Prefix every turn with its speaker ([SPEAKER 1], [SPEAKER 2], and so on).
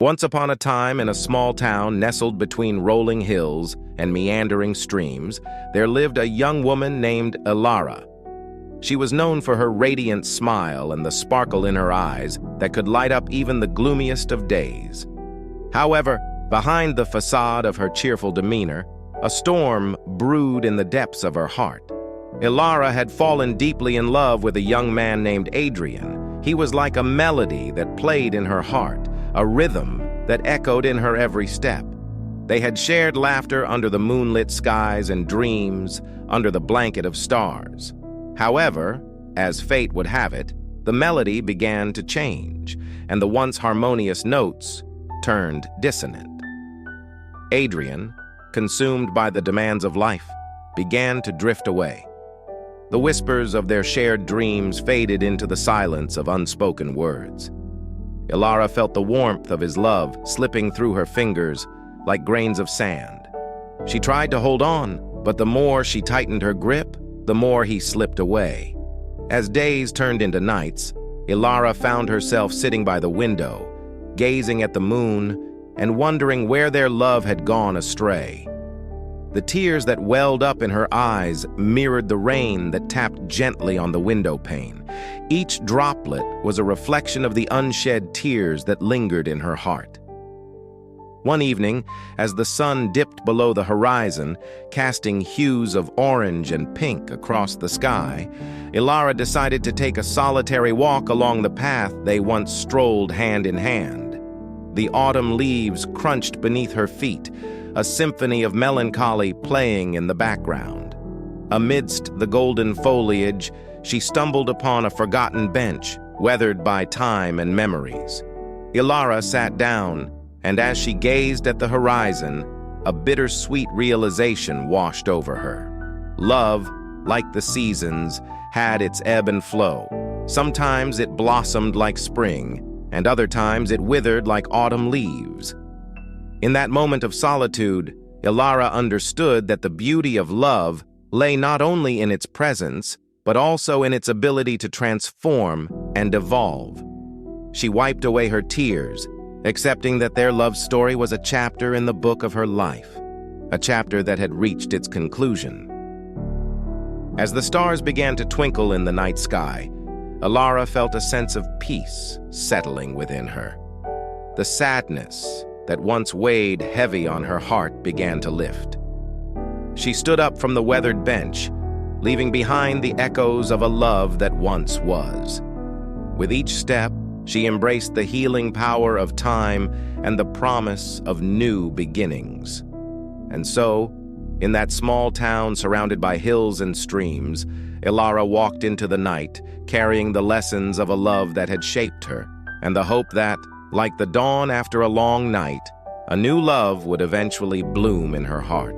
[SPEAKER 1] Once upon a time, in a small town nestled between rolling hills and meandering streams, there lived a young woman named Ilara. She was known for her radiant smile and the sparkle in her eyes that could light up even the gloomiest of days. However, behind the facade of her cheerful demeanor, a storm brewed in the depths of her heart. Ilara had fallen deeply in love with a young man named Adrian. He was like a melody that played in her heart, a rhythm that echoed in her every step. They had shared laughter under the moonlit skies and dreams under the blanket of stars. However, as fate would have it, the melody began to change, and the once harmonious notes turned dissonant. Adrian, consumed by the demands of life, began to drift away. The whispers of their shared dreams faded into the silence of unspoken words. Ilara felt the warmth of his love slipping through her fingers like grains of sand. She tried to hold on, but the more she tightened her grip, the more he slipped away. As days turned into nights, Ilara found herself sitting by the window, gazing at the moon and wondering where their love had gone astray. The tears that welled up in her eyes mirrored the rain that tapped gently on the window pane. Each droplet was a reflection of the unshed tears that lingered in her heart. One evening, as the sun dipped below the horizon, casting hues of orange and pink across the sky, Ilara decided to take a solitary walk along the path they once strolled hand in hand. The autumn leaves crunched beneath her feet, a symphony of melancholy playing in the background. Amidst the golden foliage, she stumbled upon a forgotten bench, weathered by time and memories. Ilara sat down, and as she gazed at the horizon, a bittersweet realization washed over her. Love, like the seasons, had its ebb and flow. Sometimes it blossomed like spring, and other times it withered like autumn leaves. In that moment of solitude, Ilara understood that the beauty of love lay not only in its presence, but also in its ability to transform and evolve. She wiped away her tears, accepting that their love story was a chapter in the book of her life, a chapter that had reached its conclusion. As the stars began to twinkle in the night sky, Ilara felt a sense of peace settling within her. The sadness that once weighed heavy on her heart began to lift. She stood up from the weathered bench, leaving behind the echoes of a love that once was. With each step, she embraced the healing power of time and the promise of new beginnings. And so, in that small town surrounded by hills and streams, Ilara walked into the night, carrying the lessons of a love that had shaped her, and the hope that, like the dawn after a long night, a new love would eventually bloom in her heart.